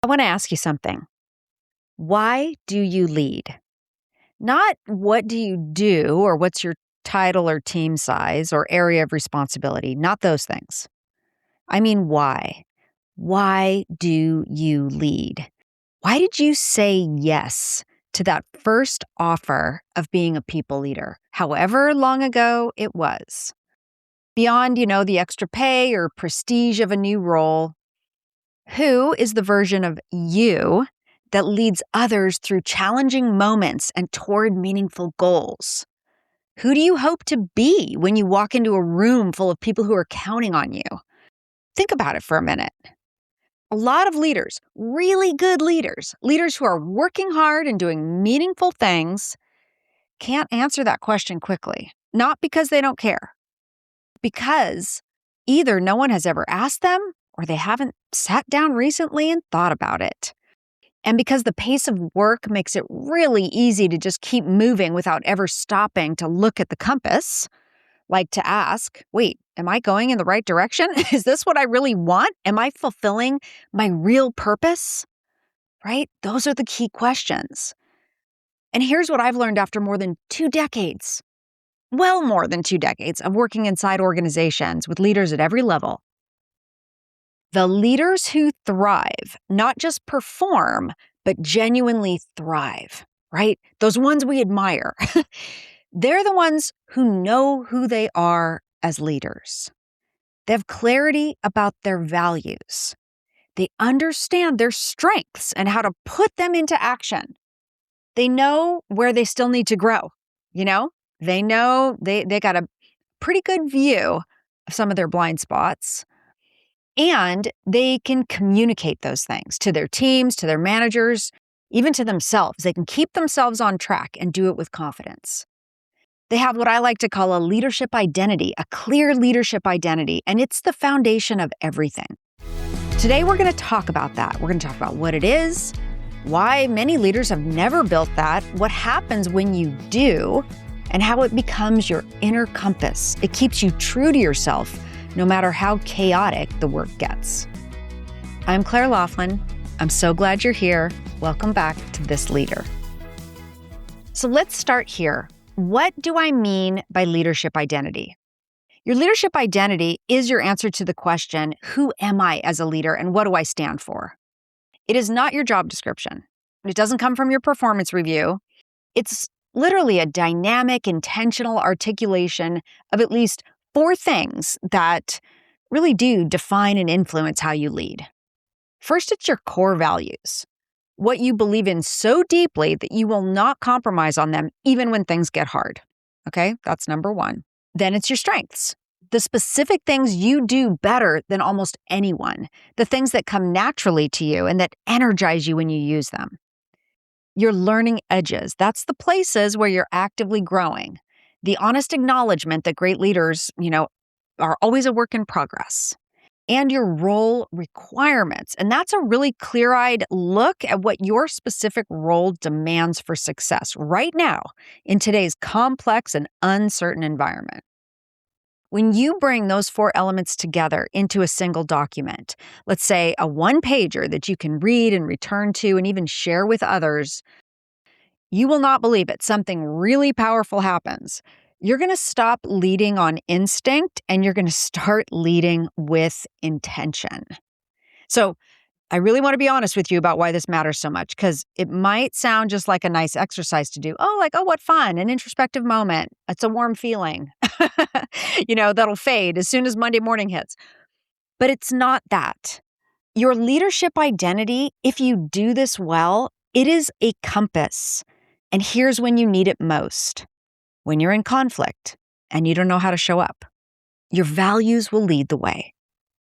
I want to ask you something. Why do you lead? Not what do you do or what's your title or team size or area of responsibility, not those things. I mean, why? Why do you lead? Why did you say yes to that first offer of being a people leader, however long ago it was? Beyond, the extra pay or prestige of a new role, who is the version of you that leads others through challenging moments and toward meaningful goals? Who do you hope to be when you walk into a room full of people who are counting on you? Think about it for a minute. A lot of leaders, really good leaders who are working hard and doing meaningful things, can't answer that question quickly. Not because they don't care, because either no one has ever asked them or they haven't sat down recently and thought about it. And because the pace of work makes it really easy to just keep moving without ever stopping to look at the compass, like to ask, wait, am I going in the right direction? Is this what I really want? Am I fulfilling my real purpose? Right? Those are the key questions. And here's what I've learned after more than 2 decades, well more than 2 decades of working inside organizations with leaders at every level. The leaders who thrive, not just perform, but genuinely thrive, right? Those ones we admire. They're the ones who know who they are as leaders. They have clarity about their values. They understand their strengths and how to put them into action. They know where they still need to grow, They know they got a pretty good view of some of their blind spots. And they can communicate those things to their teams, to their managers, even to themselves. They can keep themselves on track and do it with confidence. They have what I like to call a leadership identity, a clear leadership identity, and it's the foundation of everything. Today, we're going to talk about that. We're going to talk about what it is, why many leaders have never built that, what happens when you do, and how it becomes your inner compass. It keeps you true to yourself, no matter how chaotic the work gets. I'm Claire Laughlin. I'm so glad you're here. Welcome back to This Leader. So let's start here. What do I mean by leadership identity? Your leadership identity is your answer to the question, who am I as a leader and what do I stand for? It is not your job description. It doesn't come from your performance review. It's literally a dynamic, intentional articulation of at least 4 things that really do define and influence how you lead. First, it's your core values, what you believe in so deeply that you will not compromise on them even when things get hard. Okay, that's number 1. Then it's your strengths, the specific things you do better than almost anyone, the things that come naturally to you and that energize you when you use them. Your learning edges, that's the places where you're actively growing. The honest acknowledgement that great leaders, are always a work in progress. And your role requirements. And that's a really clear-eyed look at what your specific role demands for success right now in today's complex and uncertain environment. When you bring those 4 elements together into a single document, let's say a 1-pager that you can read and return to and even share with others, you will not believe it. Something really powerful happens. You're going to stop leading on instinct and you're going to start leading with intention. So I really want to be honest with you about why this matters so much, because it might sound just like a nice exercise to do. Oh, what fun, an introspective moment. It's a warm feeling, that'll fade as soon as Monday morning hits. But it's not that. Your leadership identity, if you do this well, it is a compass. And here's when you need it most. When you're in conflict and you don't know how to show up. Your values will lead the way.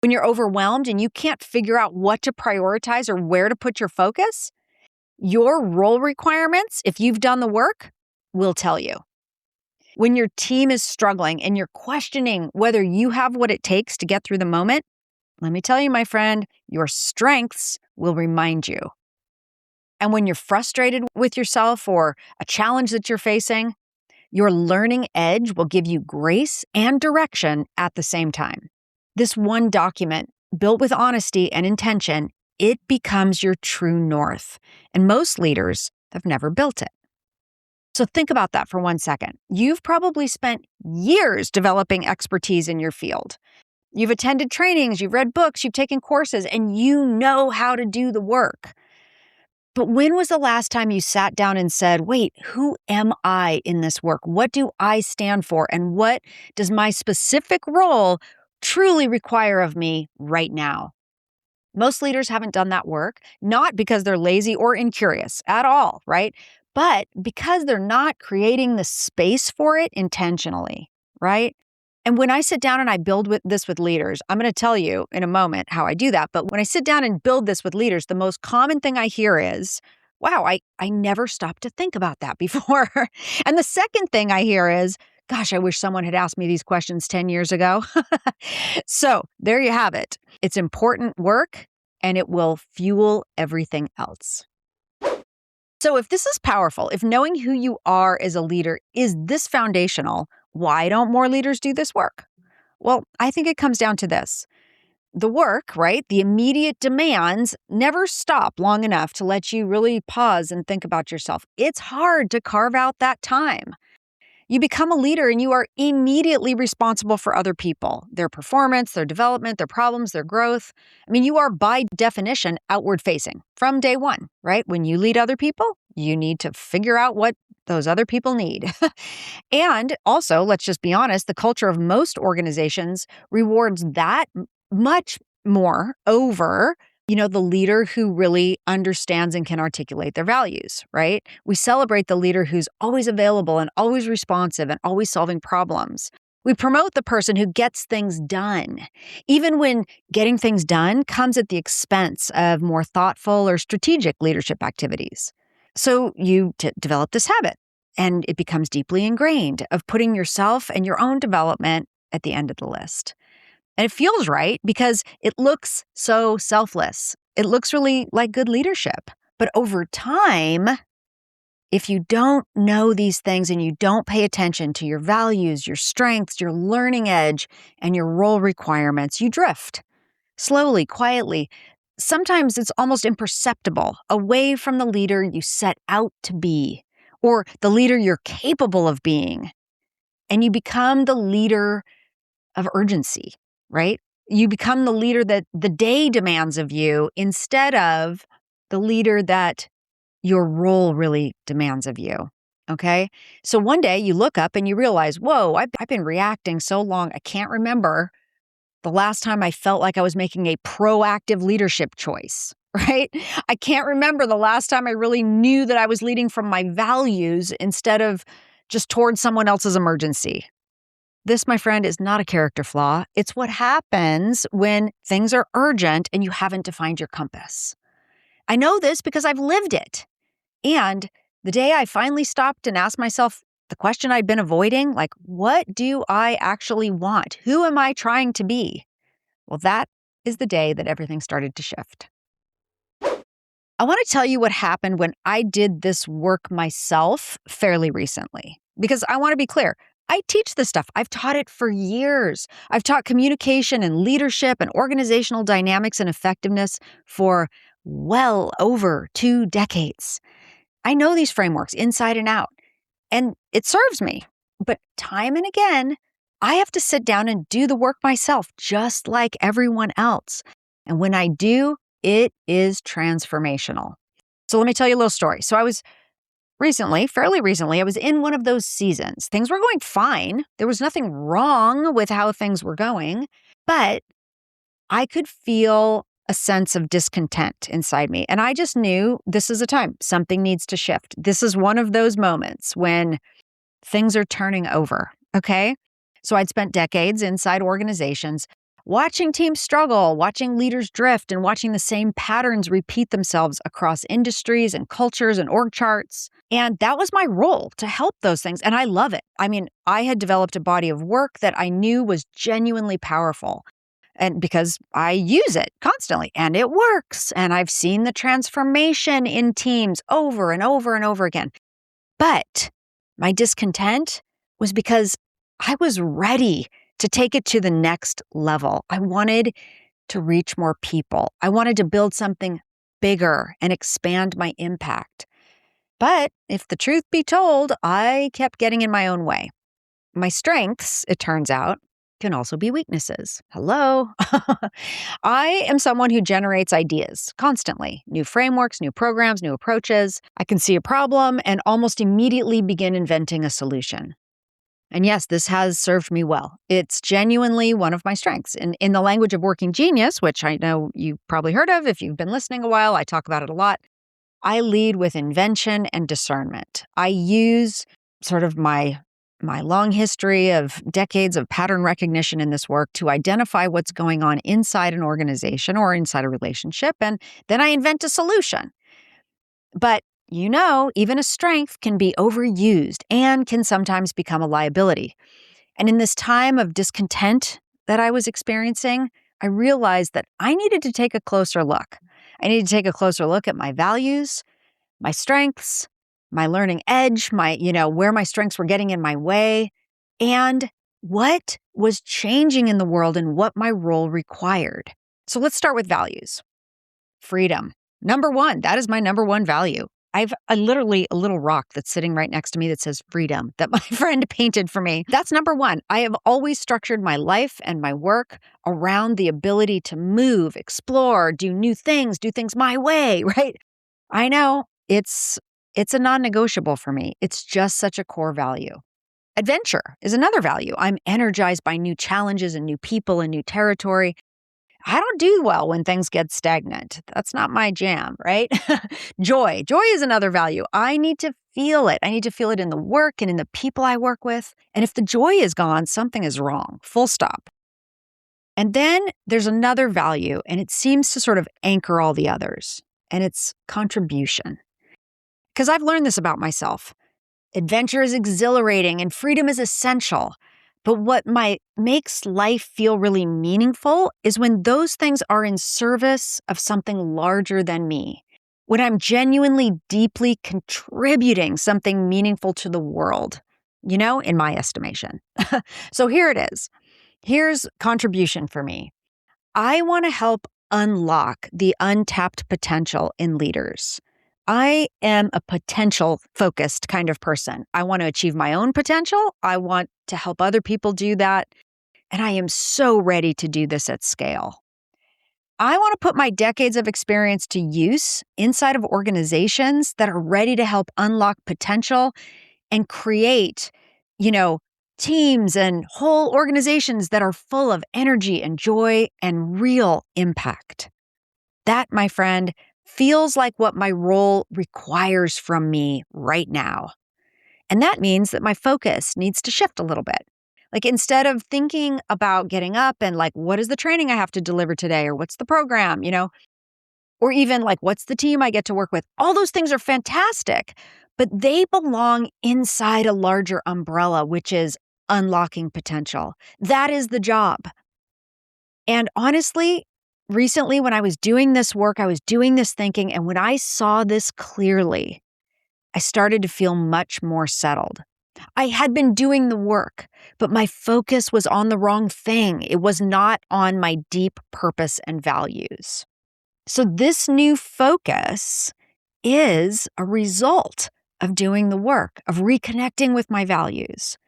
When you're overwhelmed and you can't figure out what to prioritize or where to put your focus, your role requirements, if you've done the work, will tell you. When your team is struggling and you're questioning whether you have what it takes to get through the moment, let me tell you, my friend, your strengths will remind you. And when you're frustrated with yourself or a challenge that you're facing, your learning edge will give you grace and direction at the same time. This one document, built with honesty and intention, it becomes your true north. And most leaders have never built it. So think about that for 1 second. You've probably spent years developing expertise in your field. You've attended trainings, you've read books, you've taken courses, and you know how to do the work. But when was the last time you sat down and said, wait, who am I in this work? What do I stand for? And what does my specific role truly require of me right now? Most leaders haven't done that work, not because they're lazy or incurious at all, right? But because they're not creating the space for it intentionally, right? And when I sit down and I build this with leaders, I'm going to tell you in a moment how I do that. But when I sit down and build this with leaders, the most common thing I hear is, wow, I never stopped to think about that before. And the second thing I hear is, gosh, I wish someone had asked me these questions 10 years ago. So there you have it. It's important work and it will fuel everything else. So if this is powerful, if knowing who you are as a leader is this foundational, why don't more leaders do this work? Well, I think it comes down to this. The work, right? The immediate demands never stop long enough to let you really pause and think about yourself. It's hard to carve out that time. You become a leader and you are immediately responsible for other people, their performance, their development, their problems, their growth. I mean, you are by definition outward facing from day one, right? When you lead other people, you need to figure out what those other people need. And also, let's just be honest, the culture of most organizations rewards that much more over the leader who really understands and can articulate their values, right? We celebrate the leader who's always available and always responsive and always solving problems. We promote the person who gets things done, even when getting things done comes at the expense of more thoughtful or strategic leadership activities. So you develop this habit, and it becomes deeply ingrained of putting yourself and your own development at the end of the list. And it feels right because it looks so selfless. It looks really like good leadership. But over time, if you don't know these things and you don't pay attention to your values, your strengths, your learning edge, and your role requirements, you drift slowly, quietly. Sometimes it's almost imperceptible away from the leader you set out to be or the leader you're capable of being. And you become the leader of urgency, right? You become the leader that the day demands of you instead of the leader that your role really demands of you. Okay. So one day you look up and you realize, whoa, I've been reacting so long. I can't remember the last time I felt like I was making a proactive leadership choice, right? I can't remember the last time I really knew that I was leading from my values instead of just towards someone else's emergency. This, my friend, is not a character flaw. It's what happens when things are urgent and you haven't defined your compass. I know this because I've lived it. And the day I finally stopped and asked myself the question I'd been avoiding, like, what do I actually want? Who am I trying to be? Well, that is the day that everything started to shift. I want to tell you what happened when I did this work myself fairly recently, because I want to be clear. I teach this stuff. I've taught it for years. I've taught communication and leadership and organizational dynamics and effectiveness for well over 2 decades. I know these frameworks inside and out, and it serves me. But time and again, I have to sit down and do the work myself, just like everyone else. And when I do, it is transformational. So let me tell you a little story. So I was fairly recently, I was in one of those seasons. Things were going fine. There was nothing wrong with how things were going, but I could feel a sense of discontent inside me. And I just knew this is a time. Something needs to shift. This is one of those moments when things are turning over, okay? So I'd spent decades inside organizations watching teams struggle, watching leaders drift, and watching the same patterns repeat themselves across industries and cultures and org charts. And that was my role, to help those things. And I love it. I mean, I had developed a body of work that I knew was genuinely powerful. And because I use it constantly and it works. And I've seen the transformation in teams over and over and over again. But my discontent was because I was ready to take it to the next level. I wanted to reach more people. I wanted to build something bigger and expand my impact. But if the truth be told, I kept getting in my own way. My strengths, it turns out, can also be weaknesses. Hello. I am someone who generates ideas constantly, new frameworks, new programs, new approaches. I can see a problem and almost immediately begin inventing a solution. And yes, this has served me well. It's genuinely one of my strengths. And in the language of Working Genius, which I know you've probably heard of if you've been listening a while, I talk about it a lot. I lead with invention and discernment. I use sort of my long history of decades of pattern recognition in this work to identify what's going on inside an organization or inside a relationship, and then I invent a solution. But even a strength can be overused and can sometimes become a liability. And in this time of discontent that I was experiencing, I realized that I needed to take a closer look. I needed to take a closer look at my values, my strengths, my learning edge, where my strengths were getting in my way, and what was changing in the world and what my role required. So let's start with values. Freedom. Number one, that is my number one value. I've literally a little rock that's sitting right next to me that says freedom that my friend painted for me. That's number one. I have always structured my life and my work around the ability to move, explore, do new things, do things my way, right? I know it's a non-negotiable for me. It's just such a core value. Adventure is another value. I'm energized by new challenges and new people and new territory. I don't do well when things get stagnant. That's not my jam, right? Joy. Joy is another value. I need to feel it. I need to feel it in the work and in the people I work with. And if the joy is gone, something is wrong. Full stop. And then there's another value, and it seems to sort of anchor all the others, and it's contribution. Because I've learned this about myself. Adventure is exhilarating and freedom is essential. But what makes life feel really meaningful is when those things are in service of something larger than me. When I'm genuinely, deeply contributing something meaningful to the world, in my estimation. So here it is. Here's contribution for me. I want to help unlock the untapped potential in leaders. I am a potential-focused kind of person. I want to achieve my own potential. I want to help other people do that. And I am so ready to do this at scale. I want to put my decades of experience to use inside of organizations that are ready to help unlock potential and create, teams and whole organizations that are full of energy and joy and real impact. That, my friend, feels like what my role requires from me right now. And that means that my focus needs to shift a little bit. Like instead of thinking about getting up and what is the training I have to deliver today or what's the program, or even what's the team I get to work with? All those things are fantastic, but they belong inside a larger umbrella, which is unlocking potential. That is the job. And honestly, recently, when I was doing this work, I was doing this thinking, and when I saw this clearly, I started to feel much more settled. I had been doing the work, but my focus was on the wrong thing. It was not on my deep purpose and values. So this new focus is a result of doing the work, of reconnecting with my values,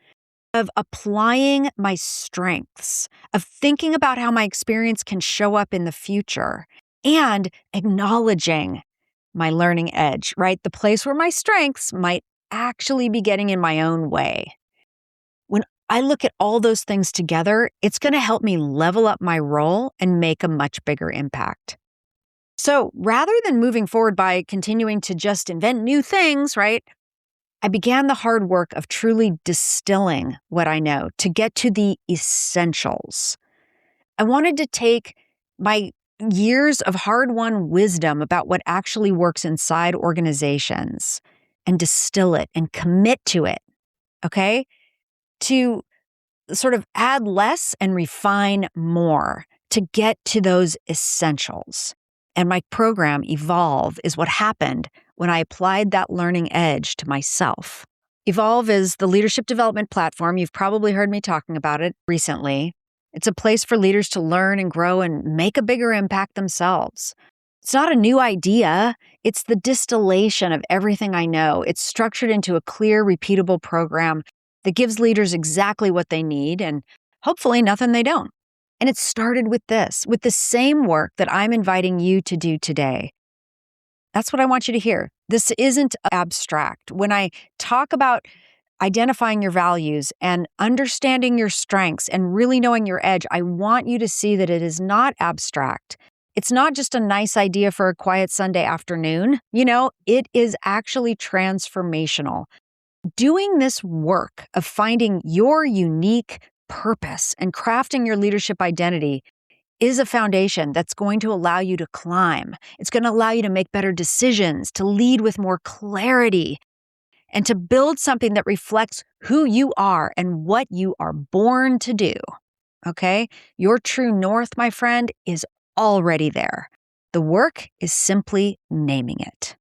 of applying my strengths, of thinking about how my experience can show up in the future, and acknowledging my learning edge, right? The place where my strengths might actually be getting in my own way. When I look at all those things together, it's going to help me level up my role and make a much bigger impact. So rather than moving forward by continuing to just invent new things, right? I began the hard work of truly distilling what I know to get to the essentials. I wanted to take my years of hard-won wisdom about what actually works inside organizations and distill it and commit to it, okay? To sort of add less and refine more to get to those essentials. And my program, Evolve, is what happened when I applied that learning edge to myself. Evolve is the leadership development platform. You've probably heard me talking about it recently. It's a place for leaders to learn and grow and make a bigger impact themselves. It's not a new idea. It's the distillation of everything I know. It's structured into a clear, repeatable program that gives leaders exactly what they need and hopefully nothing they don't. And it started with the same work that I'm inviting you to do today. That's what I want you to hear. This isn't abstract. When I talk about identifying your values and understanding your strengths and really knowing your edge, I want you to see that it is not abstract. It's not just a nice idea for a quiet Sunday afternoon. It is actually transformational. Doing this work of finding your unique purpose and crafting your leadership identity is a foundation that's going to allow you to climb. It's going to allow you to make better decisions, to lead with more clarity, and to build something that reflects who you are and what you are born to do. Okay? Your true north, my friend, is already there. The work is simply naming it.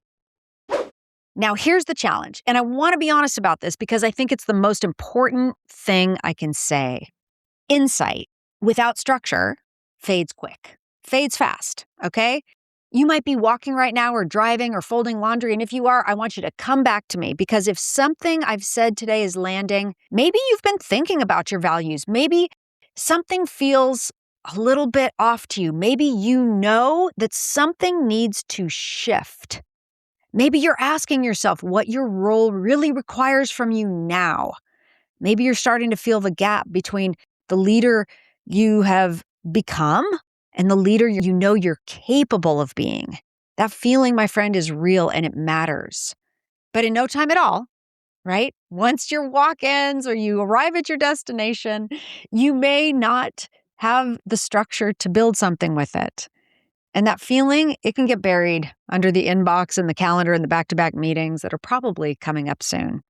Now, here's the challenge, and I want to be honest about this because I think it's the most important thing I can say. Insight without structure fades quick, fades fast, okay? You might be walking right now or driving or folding laundry, and if you are, I want you to come back to me because if something I've said today is landing, maybe you've been thinking about your values. Maybe something feels a little bit off to you. Maybe you know that something needs to shift. Maybe you're asking yourself what your role really requires from you now. Maybe you're starting to feel the gap between the leader you have become and the leader you know you're capable of being. That feeling, my friend, is real and it matters. But in no time at all, right? Once your walk ends or you arrive at your destination, you may not have the structure to build something with it. And that feeling, it can get buried under the inbox and the calendar and the back-to-back meetings that are probably coming up soon.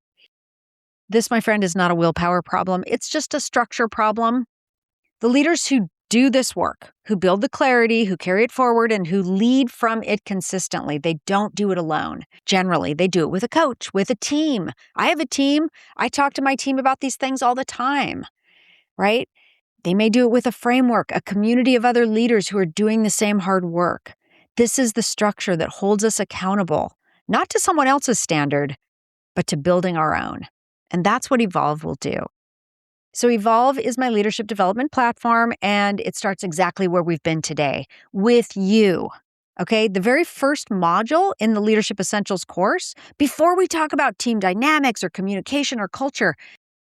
This, my friend, is not a willpower problem. It's just a structure problem. The leaders who do this work, who build the clarity, who carry it forward, and who lead from it consistently, they don't do it alone. Generally, they do it with a coach, with a team. I have a team. I talk to my team about these things all the time, right? They may do it with a framework, a community of other leaders who are doing the same hard work. This is the structure that holds us accountable, not to someone else's standard, but to building our own. And that's what Evolve will do. So Evolve is my leadership development platform, and it starts exactly where we've been today, with you. Okay, the very first module in the Leadership Essentials course, before we talk about team dynamics or communication or culture,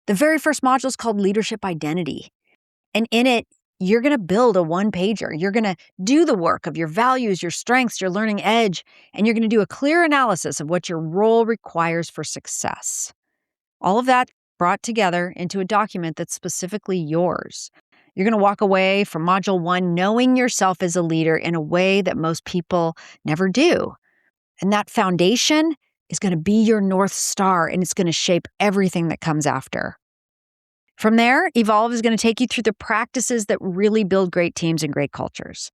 the very first module is called Leadership Identity. And in it, you're going to build a one-pager. You're going to do the work of your values, your strengths, your learning edge, and you're going to do a clear analysis of what your role requires for success. All of that brought together into a document that's specifically yours. You're going to walk away from Module 1 knowing yourself as a leader in a way that most people never do. And that foundation is going to be your North Star, and it's going to shape everything that comes after. From there, Evolve is going to take you through the practices that really build great teams and great cultures.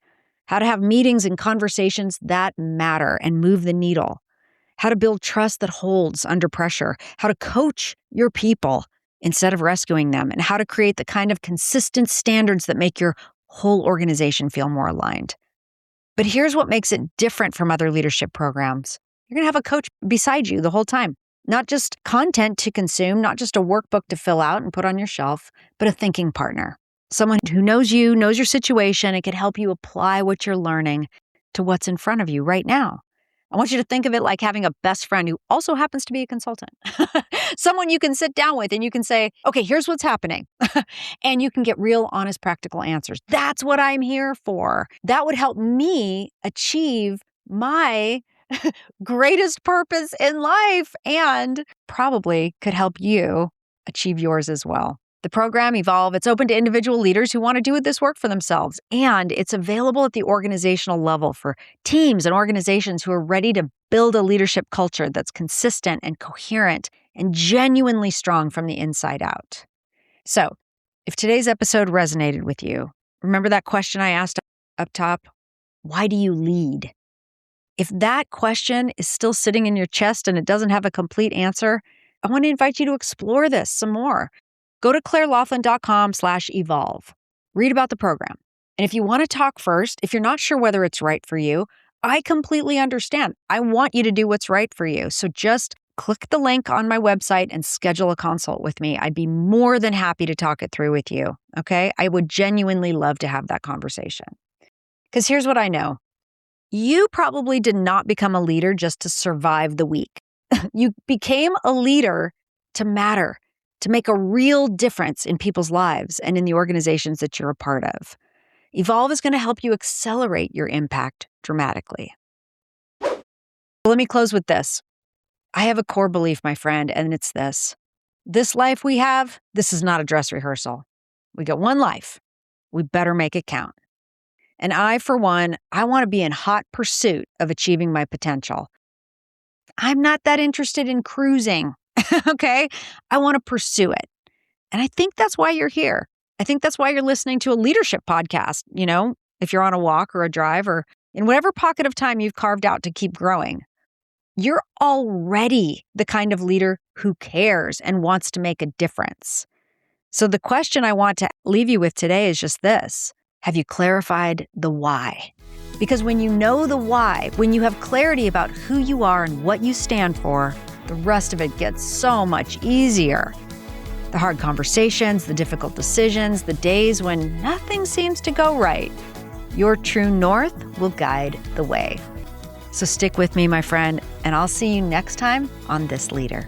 How to have meetings and conversations that matter and move the needle. How to build trust that holds under pressure. How to coach your people instead of rescuing them. And how to create the kind of consistent standards that make your whole organization feel more aligned. But here's what makes it different from other leadership programs. You're going to have a coach beside you the whole time. Not just content to consume, not just a workbook to fill out and put on your shelf, but a thinking partner. Someone who knows you, knows your situation, and can help you apply what you're learning to what's in front of you right now. I want you to think of it like having a best friend who also happens to be a consultant. Someone you can sit down with and you can say, okay, here's what's happening. And you can get real, honest, practical answers. That's what I'm here for. That would help me achieve my greatest purpose in life and probably could help you achieve yours as well. The program Evolve, it's open to individual leaders who want to do this work for themselves, and it's available at the organizational level for teams and organizations who are ready to build a leadership culture that's consistent and coherent and genuinely strong from the inside out. So, if today's episode resonated with you, remember that question I asked up top? Why do you lead? If that question is still sitting in your chest and it doesn't have a complete answer, I want to invite you to explore this some more. Go to clairelaughlin.com/evolve. read about the program. And if you want to talk first, if you're not sure whether it's right for you, I completely understand. I want you to do what's right for you. So just click the link on my website and schedule a consult with me. I'd be more than happy to talk it through with you. Okay. I would genuinely love to have that conversation. Because here's what I know. You probably did not become a leader just to survive the week. You became a leader to matter, to make a real difference in people's lives and in the organizations that you're a part of. Evolve is going to help you accelerate your impact dramatically. Let me close with this. I have a core belief, my friend, and it's this. This life we have, this is not a dress rehearsal. We got one life. We better make it count. And I, for one, I want to be in hot pursuit of achieving my potential. I'm not that interested in cruising, okay? I want to pursue it. And I think that's why you're here. I think that's why you're listening to a leadership podcast, if you're on a walk or a drive or in whatever pocket of time you've carved out to keep growing. You're already the kind of leader who cares and wants to make a difference. So the question I want to leave you with today is just this. Have you clarified the why? Because when you know the why, when you have clarity about who you are and what you stand for, the rest of it gets so much easier. The hard conversations, the difficult decisions, the days when nothing seems to go right, your true north will guide the way. So stick with me, my friend, and I'll see you next time on This Leader.